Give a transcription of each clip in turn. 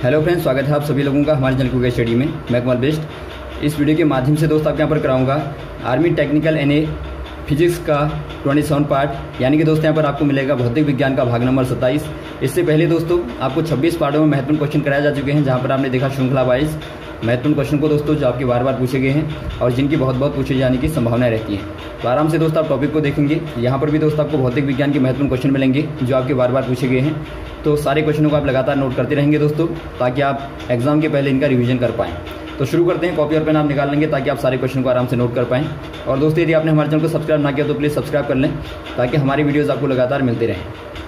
Hello friends, स्वागत है आप सभी लोगों का हमारे चैनल क्विक स्टडी में। मैं कमल बेस्ट। इस वीडियो के माध्यम से दोस्तों आपके यहाँ पर कराऊंगा आर्मी टेक्निकल NA फिजिक्स का 27 पार्ट, यानी कि दोस्तों यहाँ पर आपको मिलेगा भौतिक विज्ञान का भाग नंबर 27। इससे पहले दोस्तों आपको 26 पार्टों में महत्वपूर्ण क्वेश्चन कराए जा चुके हैं, जहाँ पर आपने देखा श्रृंखला वाइज महत्वपूर्ण क्वेश्चन को दोस्तों जो आपके बार बार पूछे गए हैं और जिनकी बहुत पूछे जाने की संभावनाएं रहती हैं। तो आराम से दोस्तों आप टॉपिक को देखेंगे। यहाँ पर भी दोस्तों आपको भौतिक विज्ञान के महत्वपूर्ण क्वेश्चन मिलेंगे जो आपके बार बार पूछे गए हैं। तो सारे क्वेश्चनों को आप लगातार नोट करते रहेंगे दोस्तों, ताकि आप एग्जाम के पहले इनका रिवीजन कर पाएँ। तो शुरू करते हैं। कॉपी और पेन आप निकाल लेंगे ताकि आप सारे क्वेश्चन को आराम से नोट कर पाएँ। और दोस्तों यदि आपने हमारे चैनल को सब्सक्राइब ना किया तो प्लीज़ सब्सक्राइब कर लें, ताकि हमारी वीडियोज़ आपको लगातार मिलते रहें।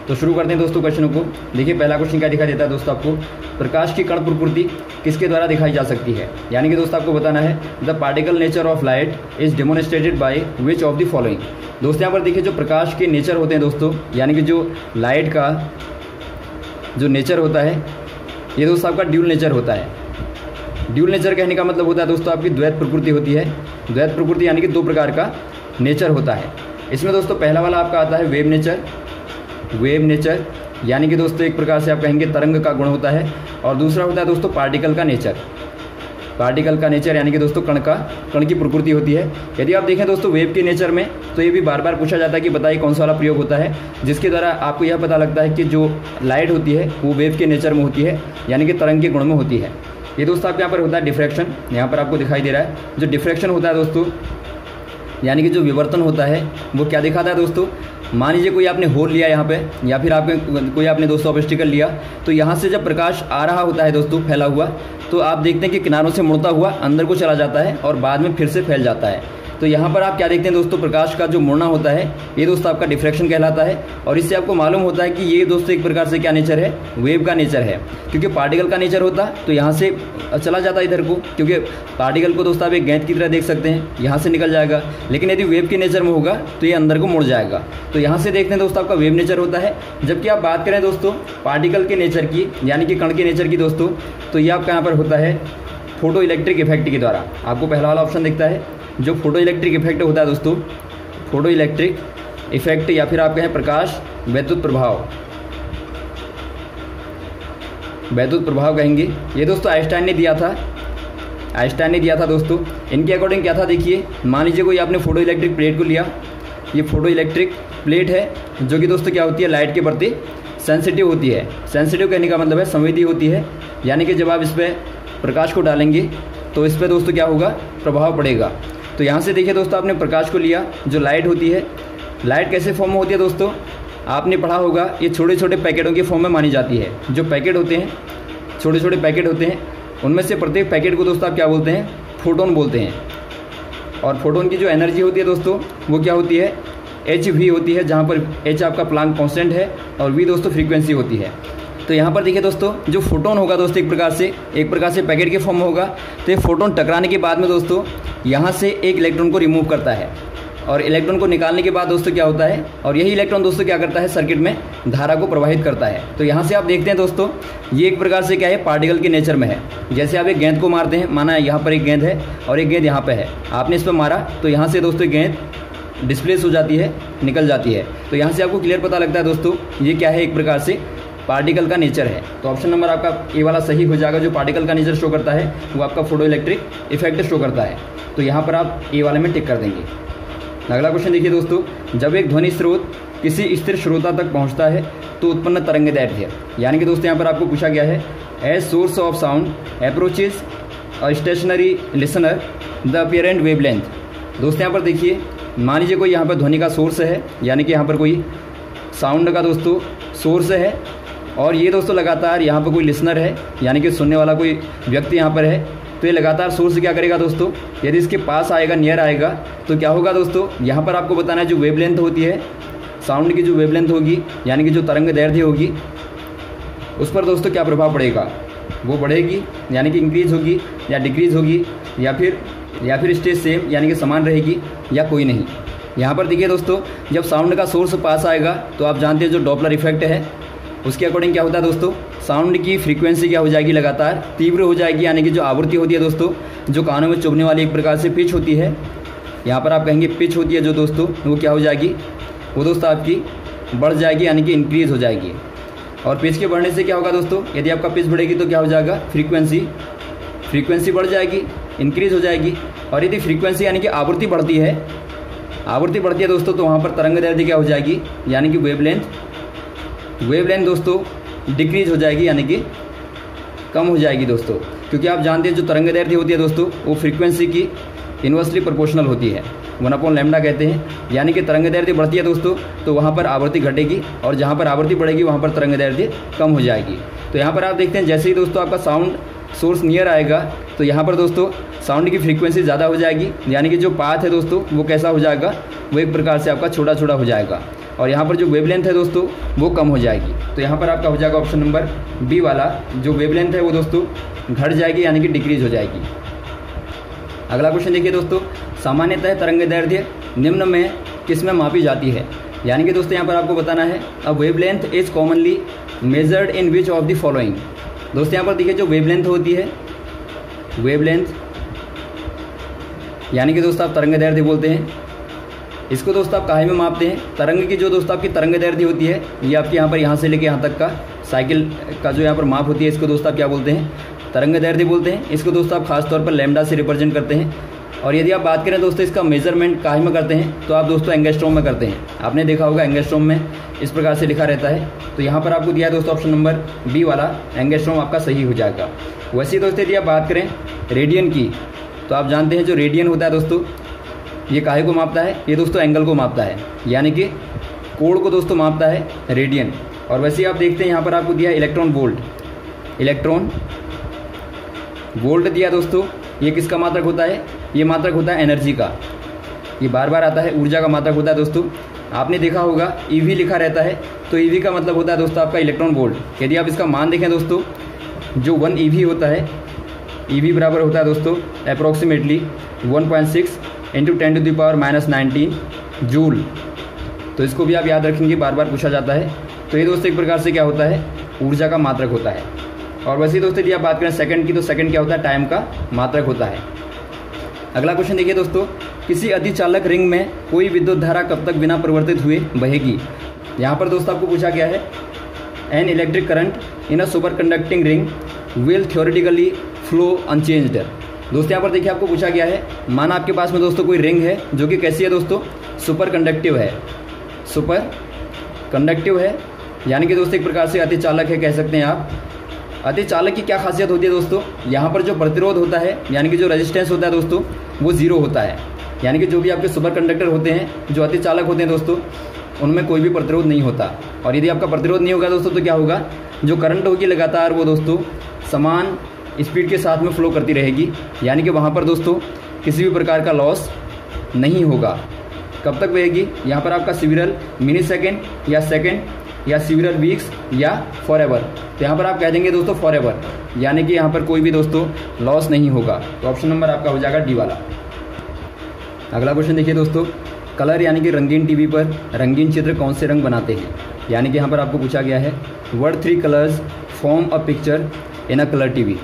तो शुरू करते हैं दोस्तों क्वेश्चनों को। देखिए पहला क्वेश्चन क्या दिखाई देता है दोस्तों आपको, प्रकाश की कण प्रकृति किसके द्वारा दिखाई जा सकती है। यानी कि दोस्तों आपको बताना है the particle nature of light is demonstrated by which of the following. दोस्तों यहाँ पर देखिए जो प्रकाश के नेचर होते हैं दोस्तों, यानी कि जो लाइट का जो नेचर होता है ये दोस्तों आपका ड्यूल नेचर होता है। ड्यूल नेचर कहने का मतलब होता है दोस्तों आपकी द्वैत प्रकृति होती है। द्वैत प्रकृति यानी कि दो प्रकार का नेचर होता है। इसमें दोस्तों पहला वाला आपका आता है वेव नेचर। वेव नेचर यानी कि दोस्तों एक प्रकार से आप कहेंगे तरंग का गुण होता है। और दूसरा होता है दोस्तों पार्टिकल का नेचर। पार्टिकल का नेचर यानी कि दोस्तों कण की प्रकृति होती है। यदि आप देखें दोस्तों वेव के नेचर में, तो ये भी बार बार पूछा जाता है कि बताइए कौन सा वाला प्रयोग होता है जिसके द्वारा आपको यह पता लगता है कि जो लाइट होती है वो वेव के नेचर में होती है, यानी कि तरंग के गुण में होती है। ये दोस्तों आपके यहाँ पर होता है डिफ्रैक्शन। यहाँ पर आपको दिखाई दे रहा है जो डिफ्रैक्शन होता है दोस्तों, यानी कि जो विवर्तन होता है वो क्या दिखाता है दोस्तों। मान लीजिए कोई आपने होल लिया यहाँ पे, या फिर कोई आपने दोस्तों ऑब्स्टिकल लिया, तो यहाँ से जब प्रकाश आ रहा होता है दोस्तों फैला हुआ, तो आप देखते हैं कि किनारों से मुड़ता हुआ अंदर को चला जाता है और बाद में फिर से फैल जाता है। तो यहाँ पर आप क्या देखते हैं दोस्तों, प्रकाश का जो मुड़ना होता है ये दोस्तों आपका डिफ्रैक्शन कहलाता है। और इससे आपको मालूम होता है कि ये दोस्तों एक प्रकार से क्या नेचर है, वेव का नेचर है। क्योंकि पार्टिकल का नेचर होता तो यहाँ से चला जाता है इधर को, क्योंकि पार्टिकल को दोस्तों आप एक गेंद की तरह देख सकते हैं, यहाँ से निकल जाएगा। लेकिन यदि वेव के नेचर में होगा तो ये अंदर को मुड़ जाएगा। तो यहाँ से देखते हैं दोस्तों आपका वेव नेचर होता है। जबकि आप बात करें दोस्तों पार्टिकल के नेचर की, यानी कि कण के नेचर की दोस्तों, तो ये आपका यहाँ पर होता है फोटो इलेक्ट्रिक इफेक्ट के द्वारा। आपको पहला वाला ऑप्शन दिखता है जो फोटो इलेक्ट्रिक इफेक्ट होता है दोस्तों, फोटो इलेक्ट्रिक इफेक्ट, या फिर आप कहें प्रकाश वैद्युत प्रभाव, वैद्युत प्रभाव कहेंगे। ये दोस्तों आइंस्टाइन ने दिया था, आइंस्टाइन ने दिया था दोस्तों। इनके अकॉर्डिंग क्या था, देखिए मान लीजिए कोई आपने फोटो इलेक्ट्रिक प्लेट को लिया। ये फोटो इलेक्ट्रिक प्लेट है जो कि दोस्तों क्या होती है, लाइट के प्रति सेंसिटिव होती है। सेंसिटिव कहने का मतलब है संवेदी होती है, यानी कि जब आप इस पर प्रकाश को डालेंगे तो इस पर दोस्तों क्या होगा, प्रभाव पड़ेगा। तो यहाँ से देखिए दोस्तों आपने प्रकाश को लिया, जो लाइट होती है, लाइट कैसे फॉर्म में होती है दोस्तों, आपने पढ़ा होगा ये छोटे छोटे पैकेटों के फॉर्म में मानी जाती है। जो पैकेट होते हैं, छोटे छोटे पैकेट होते हैं, उनमें से प्रत्येक पैकेट को दोस्तों आप क्या बोलते हैं, फोटोन बोलते हैं। और फोटोन की जो एनर्जी होती है दोस्तों वो क्या होती है, hv होती है, जहाँ पर h आपका प्लांक कॉन्स्टेंट है और v दोस्तों फ्रीक्वेंसी होती है। तो यहाँ पर देखिए दोस्तों जो फोटोन होगा दोस्तों एक प्रकार से पैकेट के फॉर्म में होगा। तो ये फोटोन टकराने के बाद में दोस्तों यहाँ से एक इलेक्ट्रॉन को रिमूव करता है, और इलेक्ट्रॉन को निकालने के बाद दोस्तों क्या होता है, और यही इलेक्ट्रॉन दोस्तों क्या करता है, सर्किट में धारा को प्रवाहित करता है। तो यहाँ से आप देखते हैं दोस्तों ये एक प्रकार से क्या है, पार्टिकल के नेचर में है। जैसे आप एक गेंद को मारते हैं, माना यहाँ पर एक गेंद है और एक गेंद यहाँ पर है, आपने इस पर मारा तो यहाँ से दोस्तों गेंद डिस्प्लेस हो जाती है, निकल जाती है। तो यहाँ से आपको क्लियर पता लगता है दोस्तों ये क्या है, एक प्रकार से पार्टिकल का नेचर है। तो ऑप्शन नंबर आपका ए वाला सही हो जाएगा। जो पार्टिकल का नेचर शो करता है वो आपका फोटो इलेक्ट्रिक इफेक्ट शो करता है। तो यहाँ पर आप ए वाले में टिक कर देंगे। अगला क्वेश्चन देखिए दोस्तों, जब एक ध्वनि स्रोत किसी स्थिर श्रोता तक पहुँचता है तो उत्पन्न तरंग दैर्ध्य, यानी कि दोस्तों यहाँ पर आपको पूछा गया है as source of sound approaches a stationary listener the apparent wavelength. दोस्तों यहाँ पर देखिए मान लीजिए कोई यहाँ पर ध्वनि का सोर्स है, यानी कि यहाँ पर कोई साउंड का दोस्तों सोर्स है, और ये दोस्तों लगातार यहाँ पर कोई लिसनर है, यानी कि सुनने वाला कोई व्यक्ति यहाँ पर है। तो ये लगातार सोर्स क्या करेगा दोस्तों, यदि इसके पास आएगा, नियर आएगा, तो क्या होगा दोस्तों, यहाँ पर आपको बताना है जो वेवलेंथ होती है साउंड की, जो वेवलेंथ होगी यानी कि जो तरंग दैर्ध्य होगी, उस पर दोस्तों क्या प्रभाव पड़ेगा, वो बढ़ेगी यानी कि इंक्रीज होगी, या डिक्रीज होगी, या फिर स्टे सेम यानी कि समान रहेगी, या कोई नहीं। यहाँ पर देखिए दोस्तों जब साउंड का सोर्स पास आएगा तो आप जानते हैं जो डॉपलर इफेक्ट है उसके अकॉर्डिंग क्या होता है दोस्तों, साउंड की फ्रीक्वेंसी क्या हो जाएगी, लगातार तीव्र हो जाएगी, यानी कि जो आवृत्ति होती है दोस्तों, जो कानों में चुभने वाली एक प्रकार से पिच होती है, यहाँ पर आप कहेंगे पिच होती है जो दोस्तों, वो क्या हो जाएगी, वो दोस्तों आपकी बढ़ जाएगी, यानी कि इंक्रीज हो जाएगी। और पिच के बढ़ने से क्या होगा दोस्तों, यदि आपका पिच बढ़ेगी तो क्या हो जाएगा, फ्रीक्वेंसी बढ़ जाएगी, इंक्रीज हो जाएगी। और यदि फ्रीक्वेंसी यानी कि आवृत्ति बढ़ती है दोस्तों, तो वहाँ पर तरंग दैर्ध्य क्या हो जाएगी, यानी कि वेवलेंथ दोस्तों डिक्रीज हो जाएगी, यानी कि कम हो जाएगी दोस्तों। क्योंकि आप जानते हैं जो तरंग दैर्ध्य होती है दोस्तों, वो फ्रीक्वेंसी की इन्वर्सली प्रोपोर्शनल होती है, 1/λ कहते हैं। यानी कि तरंग दैर्ध्य बढ़ती है दोस्तों, तो वहाँ पर आवृत्ति घटेगी, और जहाँ पर आवृत्ति बढ़ेगी वहाँ पर तरंग दैर्ध्य कम हो जाएगी। तो यहाँ पर आप देखते हैं जैसे ही दोस्तों आपका साउंड सोर्स नियर आएगा, तो यहाँ पर दोस्तों साउंड की फ्रीक्वेंसी ज़्यादा हो जाएगी, यानी कि जो पाथ है दोस्तों वो कैसा हो जाएगा, वो एक प्रकार से आपका छोटा छोटा हो जाएगा। और यहाँ पर जो वेवलेंथ है दोस्तों वो कम हो जाएगी। तो यहाँ पर आपका हो जाएगा ऑप्शन नंबर बी वाला, जो वेवलेंथ है वो दोस्तों घट जाएगी, यानी कि डिक्रीज हो जाएगी। अगला क्वेश्चन देखिए दोस्तों, सामान्यतः तरंग दैर्ध्य निम्न में किस में मापी जाती है। यानी कि दोस्तों यहाँ पर आपको बताना है, अ wavelength is commonly measured in which of the following. दोस्तों यहाँ पर देखिए जो वेवलेंथ होती है, वेवलेंथ यानी कि दोस्तों आप तरंग दैर्ध्य बोलते हैं, इसको दोस्तों आप काहे में मापते हैं, तरंग की जो दोस्तों आपकी तरंग दैर्ध्य होती है, ये आपके यहाँ पर यहाँ से लेके यहाँ तक का साइकिल का जो यहाँ पर माप होती है, इसको दोस्तों आप क्या बोलते हैं, तरंग दैर्ध्य बोलते हैं। इसको दोस्तों आप खास तौर पर लैम्डा से रिप्रेजेंट करते हैं। और यदि आप बात करें दोस्तों इसका मेजरमेंट काहे में करते हैं, तो आप दोस्तों एंगस्ट्रॉम में करते हैं। आपने देखा होगा एंगस्ट्रॉम में इस प्रकार से लिखा रहता है। तो यहाँ पर आपको दिया है दोस्तों ऑप्शन नंबर बी वाला, एंगस्ट्रॉम आपका सही हो जाएगा। वैसे ही दोस्तों यदि आप बात करें रेडियन की, तो आप जानते हैं जो रेडियन होता है दोस्तों, ये काहे को मापता है, ये दोस्तों एंगल को मापता है, यानी कि कोण को दोस्तों मापता है रेडियन। और वैसे ही आप देखते हैं यहाँ पर आपको दिया है इलेक्ट्रॉन वोल्ट दिया दोस्तों, ये किसका मात्रक होता है, ये मात्रक होता है एनर्जी का, ये बार बार आता है, ऊर्जा का मात्रक होता है दोस्तों। आपने देखा होगा ईवी लिखा रहता है, तो ईवी का मतलब होता है दोस्तों आपका इलेक्ट्रॉन वोल्ट। यदि आप इसका मान देखें दोस्तों, जो 1 ईवी होता है, ईवी बराबर होता है दोस्तों अप्रॉक्सीमेटली 1.6 × 10⁻⁻19 जूल। तो इसको भी आप याद रखेंगे, बार बार पूछा जाता है। तो ये दोस्तों एक प्रकार से क्या होता है, ऊर्जा का मात्रक होता है। और वैसे ही दोस्तों यदि आप बात करें सेकंड की, तो सेकंड क्या होता है, टाइम का मात्रक होता है। अगला क्वेश्चन देखिए दोस्तों, किसी अतिचालक रिंग में कोई विद्युत धारा कब तक बिना परिवर्तित हुए बहेगी। यहाँ पर दोस्तों आपको पूछा गया है, an electric current in a super conducting ring will theoretically flow unchanged. दोस्तों यहाँ पर देखिए आपको पूछा गया है, माना आपके पास में दोस्तों कोई रिंग है जो कि कैसी है दोस्तों, सुपर कंडक्टिव है, यानी कि दोस्तों एक प्रकार से अतिचालक है कह सकते हैं आप। अतिचालक की क्या खासियत होती है दोस्तों, यहाँ पर जो प्रतिरोध होता है, यानी कि जो रेजिस्टेंस होता है दोस्तों, वो जीरो होता है। यानी कि जो भी आपके सुपर कंडक्टर होते हैं, जो अतिचालक होते हैं दोस्तों, उनमें कोई भी प्रतिरोध नहीं होता। और यदि आपका प्रतिरोध नहीं होगा दोस्तों, तो क्या होगा, जो करंट होगी लगातार वो दोस्तों समान स्पीड के साथ में फ्लो करती रहेगी, यानी कि वहाँ पर दोस्तों किसी भी प्रकार का लॉस नहीं होगा। कब तक बहेगी, यहाँ पर आपका सिविरल मिनी सेकेंड या सेकेंड या सिविरल वीक्स या फॉरएवर। तो यहाँ पर आप कह देंगे दोस्तों फॉरएवर, यानी कि यहाँ पर कोई भी दोस्तों लॉस नहीं होगा। तो ऑप्शन नंबर आपका हो जाएगा डी वाला। अगला क्वेश्चन देखिए दोस्तों, कलर यानी कि रंगीन टीवी पर रंगीन चित्र कौन से रंग बनाते हैं। यानी कि यहाँ पर आपको पूछा गया है, what 3 colours form a picture in a colour TV.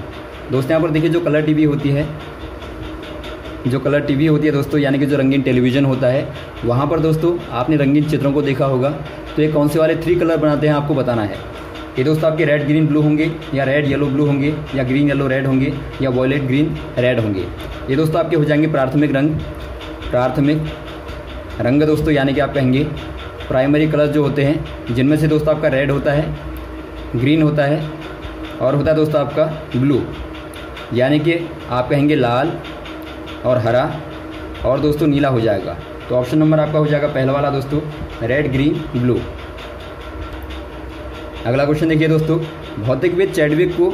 दोस्तों यहाँ पर देखिए जो कलर टीवी होती है दोस्तों, यानी कि जो रंगीन टेलीविज़न होता है, वहाँ पर दोस्तों आपने रंगीन चित्रों को देखा होगा। तो ये कौन से वाले 3 कलर बनाते हैं आपको बताना है। ये दोस्तों आपके रेड ग्रीन ब्लू होंगे, या रेड येलो ब्लू होंगे, या ग्रीन येलो रेड होंगे, या वॉयलेट ग्रीन रेड होंगे। ये दोस्तों आपके हो जाएंगे प्राथमिक रंग दोस्तों, यानी कि आप कहेंगे प्राइमरी कलर जो होते हैं, जिनमें से दोस्तों आपका रेड होता है, ग्रीन होता है, और होता है दोस्तों आपका ब्लू, यानी कि आप कहेंगे लाल और हरा और दोस्तों नीला हो जाएगा। तो ऑप्शन नंबर आपका हो जाएगा पहला वाला दोस्तों, रेड ग्रीन ब्लू। अगला क्वेश्चन देखिए दोस्तों, भौतिकविद चैडविक को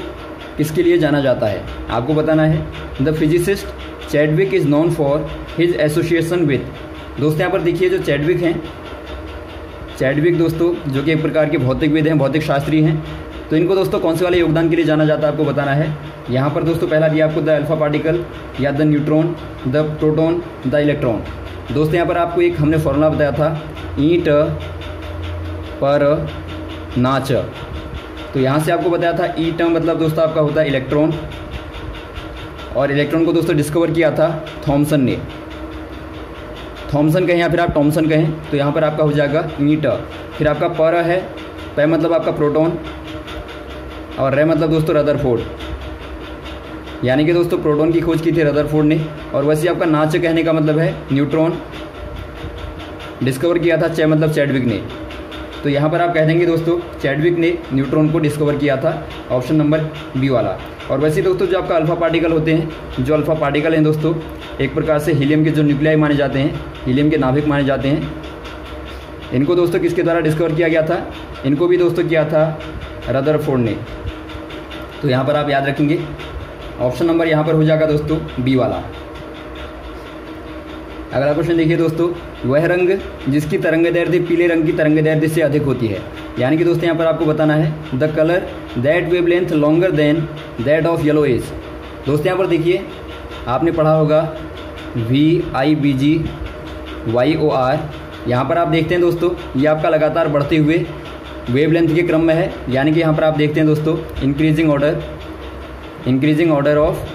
किसके लिए जाना जाता है, आपको बताना है। The physicist Chadwick is known for his association with. दोस्तों यहाँ पर देखिए जो चैडविक दोस्तों जो कि एक प्रकार के भौतिकविद हैं, भौतिक शास्त्री हैं। तो इनको दोस्तों कौन से वाले योगदान के लिए जाना जाता है आपको बताना है। यहाँ पर दोस्तों पहला दिया आपको द अल्फा पार्टिकल, या the neutron, the proton, the electron. दोस्तों यहाँ पर आपको एक हमने फॉर्मूला बताया था, ईंट पर नाच। तो यहाँ से आपको बताया था ईंट मतलब दोस्तों आपका होता है इलेक्ट्रॉन, और इलेक्ट्रॉन को दोस्तों डिस्कवर किया था थॉमसन ने। थॉमसन कहें या फिर आप टॉमसन कहें। तो यहाँ पर आपका हो जाएगा ईंट। फिर आपका पर है पै मतलब आपका प्रोटॉन और रे मतलब दोस्तों रदरफोर्ड, यानी कि दोस्तों प्रोटॉन की खोज की थी रदरफोर्ड ने। और वैसे आपका नाच कहने का मतलब है न्यूट्रॉन, डिस्कवर किया था चे मतलब चैडविक ने। तो यहाँ पर आप कह देंगे दोस्तों चैडविक ने न्यूट्रॉन को डिस्कवर किया था, ऑप्शन नंबर बी वाला। और वैसे दोस्तों जो आपका अल्फा पार्टिकल होते हैं, जो अल्फा पार्टिकल हैं दोस्तों, एक प्रकार से हीलियम के जो न्यूक्लियाई माने जाते हैं, हीलियम के नाभिक माने जाते हैं, इनको दोस्तों किसके द्वारा डिस्कवर किया गया था? इनको भी दोस्तों किया था रदरफोर्ड ने। तो यहाँ पर आप याद रखेंगे ऑप्शन नंबर यहाँ पर हो जाएगा दोस्तों बी वाला। अगला क्वेश्चन देखिए दोस्तों, वह रंग जिसकी तरंगदैर्ध्य पीले रंग की तरंगदैर्ध्य से अधिक होती है, यानी कि दोस्तों यहाँ पर आपको बताना है the colour that wavelength longer than that of yellow is. दोस्तों यहाँ पर देखिए आपने पढ़ा होगा VIBGYOR। यहाँ पर आप देखते हैं दोस्तों ये आपका लगातार बढ़ते हुए वेवलेंथ के क्रम में है, यानी कि यहाँ पर आप देखते हैं दोस्तों इंक्रीजिंग ऑर्डर ऑफ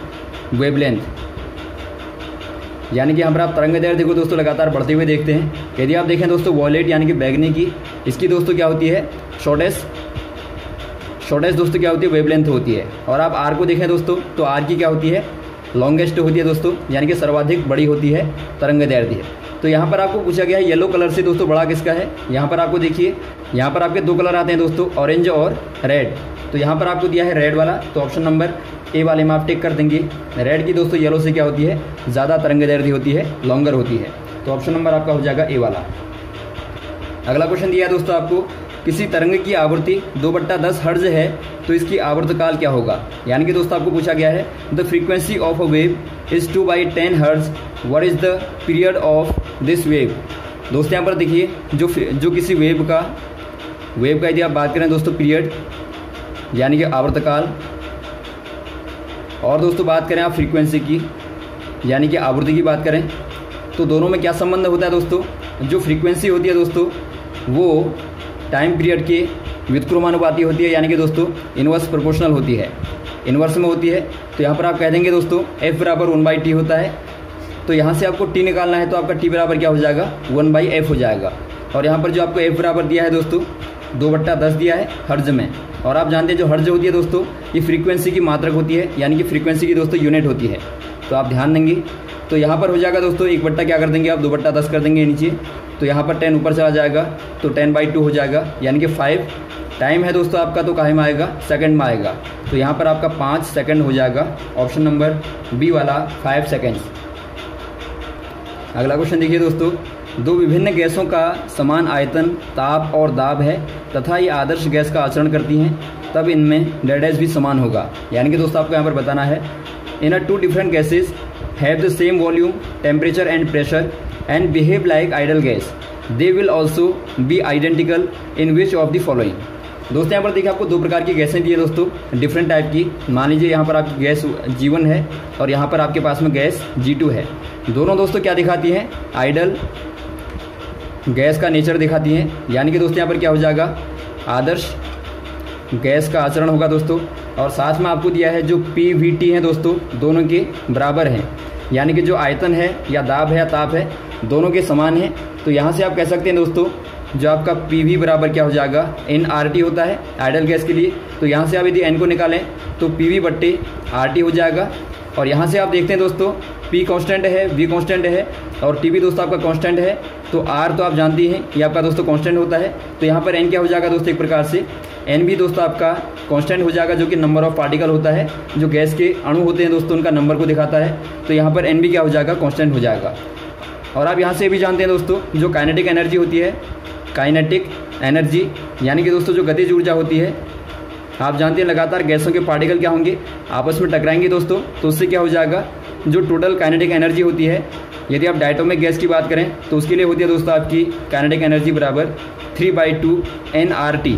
वेवलेंथ, यानी कि यहाँ पर आप तरंगदैर्ध्य को दोस्तों लगातार बढ़ते हुए देखते हैं। यदि आप देखें दोस्तों वॉयलेट यानी कि बैगनी की, इसकी दोस्तों क्या होती है? शॉर्टेस्ट दोस्तों क्या होती है? वेवलेंथ होती है। और आप आर को देखें दोस्तों तो आर की क्या होती है? लॉन्गेस्ट होती है दोस्तों, यानी कि सर्वाधिक बड़ी होती है तरंगदैर्ध्य। तो यहाँ पर आपको पूछा गया है येलो कलर से दोस्तों बड़ा किसका है? यहाँ पर आपको देखिए यहाँ पर आपके दो कलर आते हैं दोस्तों, ऑरेंज और रेड। तो यहाँ पर आपको दिया है रेड वाला, तो ऑप्शन नंबर ए वाले में आप टिक कर देंगे। रेड की दोस्तों येलो से क्या होती है? ज़्यादा तरंगदैर्ध्य होती है, लॉन्गर होती है। तो ऑप्शन नंबर आपका हो जाएगा ए वाला। अगला क्वेश्चन दिया है दोस्तों आपको, किसी तरंग की आवृत्ति 2/10 हर्ट्ज है तो इसकी आवर्तकाल क्या होगा? यानी कि दोस्तों आपको पूछा गया है the frequency of a wave is 2/10 hertz, what is the period of this wave. दोस्तों यहाँ पर देखिए जो किसी वेव का यदि आप बात करें दोस्तों पीरियड यानी कि आवर्तकाल, और दोस्तों बात करें आप फ्रीक्वेंसी की यानी कि आवृत्ति की बात करें, तो दोनों में क्या संबंध होता है दोस्तों? जो फ्रीक्वेंसी होती है दोस्तों वो टाइम पीरियड के व्युत्क्रमानुपाती होती है, यानी कि दोस्तों इनवर्स प्रोपोर्शनल होती है, इनवर्स में होती है। तो यहाँ पर आप कह देंगे दोस्तों F बराबर 1/T होता है। तो यहाँ से आपको T निकालना है तो आपका T बराबर क्या हो जाएगा? 1/F हो जाएगा। और यहाँ पर जो आपको F बराबर दिया है दोस्तों 2/10 दिया है हर्ज में। और आप जानते हैं जो हर्ज होती है दोस्तों ये फ्रीक्वेंसी की मात्रक होती है, यानी कि फ्रीक्वेंसी की दोस्तों यूनिट होती है। तो आप ध्यान देंगे तो यहाँ पर हो जाएगा दोस्तों 1/, क्या कर देंगे आप? 2/10 कर देंगे नीचे। तो यहाँ पर 10 ऊपर चला जाएगा तो 10/2 हो जाएगा, यानी कि 5 टाइम है दोस्तों आपका, तो कहाँ में आएगा? सेकंड में आएगा। तो यहाँ पर आपका 5 सेकंड हो जाएगा, ऑप्शन नंबर बी वाला 5 सेकंड्स। अगला क्वेश्चन देखिए दोस्तों, दो विभिन्न गैसों का समान आयतन, ताप और दाब है तथा ये आदर्श गैस का आचरण करती हैं, तब इनमें डैश भी समान होगा। यानी कि दोस्तों आपको यहाँ पर बताना है इन 2 different gases have the same volume, temperature and pressure and behave like idol gas, they will also be identical in which of the following. दोस्तों यहाँ पर देखिए आपको 2 प्रकार की गैसें दी है दोस्तों, डिफरेंट टाइप की। मान लीजिए यहाँ पर आपकी गैस G1 है और यहाँ पर आपके पास में गैस G2 है। दोनों दोस्तों क्या दिखाती हैं? आइडल गैस का नेचर दिखाती हैं, यानी कि दोस्तों यहाँ पर क्या हो जाएगा? आदर्श गैस का आचरण होगा दोस्तों। और साथ में आपको दिया है जो PVT हैं दोस्तों दोनों के बराबर हैं, यानी कि जो आयतन है या दाब है या ताप है दोनों के समान है। तो यहाँ से आप कह सकते हैं दोस्तों जो आपका PV बराबर क्या हो जाएगा? nRT होता है आइडल गैस के लिए। तो यहाँ से आप यदि n को निकालें तो PV/RT हो जाएगा। और यहाँ से आप देखते हैं दोस्तों P कांस्टेंट है, V कांस्टेंट है और T भी दोस्तों आपका कांस्टेंट है। तो R तो आप जानते हैं ये आपका दोस्तों कांस्टेंट होता है। तो यहाँ पर n क्या हो जाएगा दोस्तों? एक प्रकार से n भी दोस्तों आपका कांस्टेंट हो जाएगा, जो कि नंबर ऑफ पार्टिकल होता है, जो गैस के अणु होते हैं दोस्तों उनका नंबर को दिखाता है। तो यहाँ पर n भी क्या हो जाएगा? कांस्टेंट हो जाएगा। और आप यहाँ से भी जानते हैं दोस्तों जो काइनेटिक एनर्जी होती है, काइनेटिक एनर्जी यानी कि दोस्तों जो गतिज ऊर्जा होती है, आप जानते हैं लगातार गैसों के पार्टिकल क्या होंगे? आपस में टकराएंगे दोस्तों, तो उससे क्या हो जाएगा? जो टोटल काइनेटिक एनर्जी होती है, यदि आप डायटोमिक गैस की बात करें तो उसके लिए होती है दोस्तों आपकी काइनेटिक एनर्जी बराबर 3/2 nRT।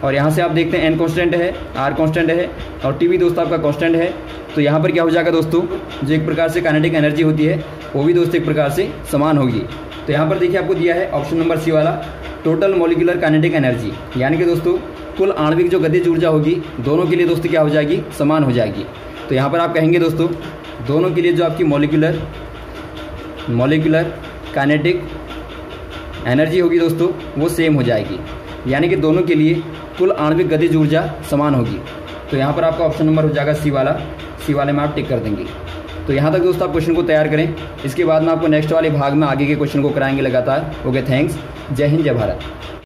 और यहाँ से आप देखते हैं n कांस्टेंट है, r कांस्टेंट है और t भी दोस्तों आपका कांस्टेंट है। तो यहाँ पर क्या हो जाएगा दोस्तों? जो एक प्रकार से काइनेटिक एनर्जी होती है वो भी दोस्तों एक प्रकार से समान होगी। तो यहाँ पर देखिए आपको दिया है ऑप्शन नंबर सी वाला, टोटल मॉलिक्यूलर काइनेटिक एनर्जी, यानी कि दोस्तों कुल आणविक जो गतिज ऊर्जा होगी दोनों के लिए दोस्तों क्या हो जाएगी? समान हो जाएगी। तो यहाँ पर आप कहेंगे दोस्तों दोनों के लिए जो आपकी मॉलिक्यूलर काइनेटिक एनर्जी होगी दोस्तों वो सेम हो जाएगी। यानी कि दोनों के लिए कुल आणविक गतिज ऊर्जा समान होगी। तो यहाँ पर आपका ऑप्शन नंबर हो जाएगा सी वाला, सी वाले में आप टिक कर देंगे। तो यहाँ तक दोस्तों आप क्वेश्चन को तैयार करें, इसके बाद में आपको नेक्स्ट वाले भाग में आगे के क्वेश्चन को कराएंगे लगातार। Okay, thanks. जय हिंद, जय भारत।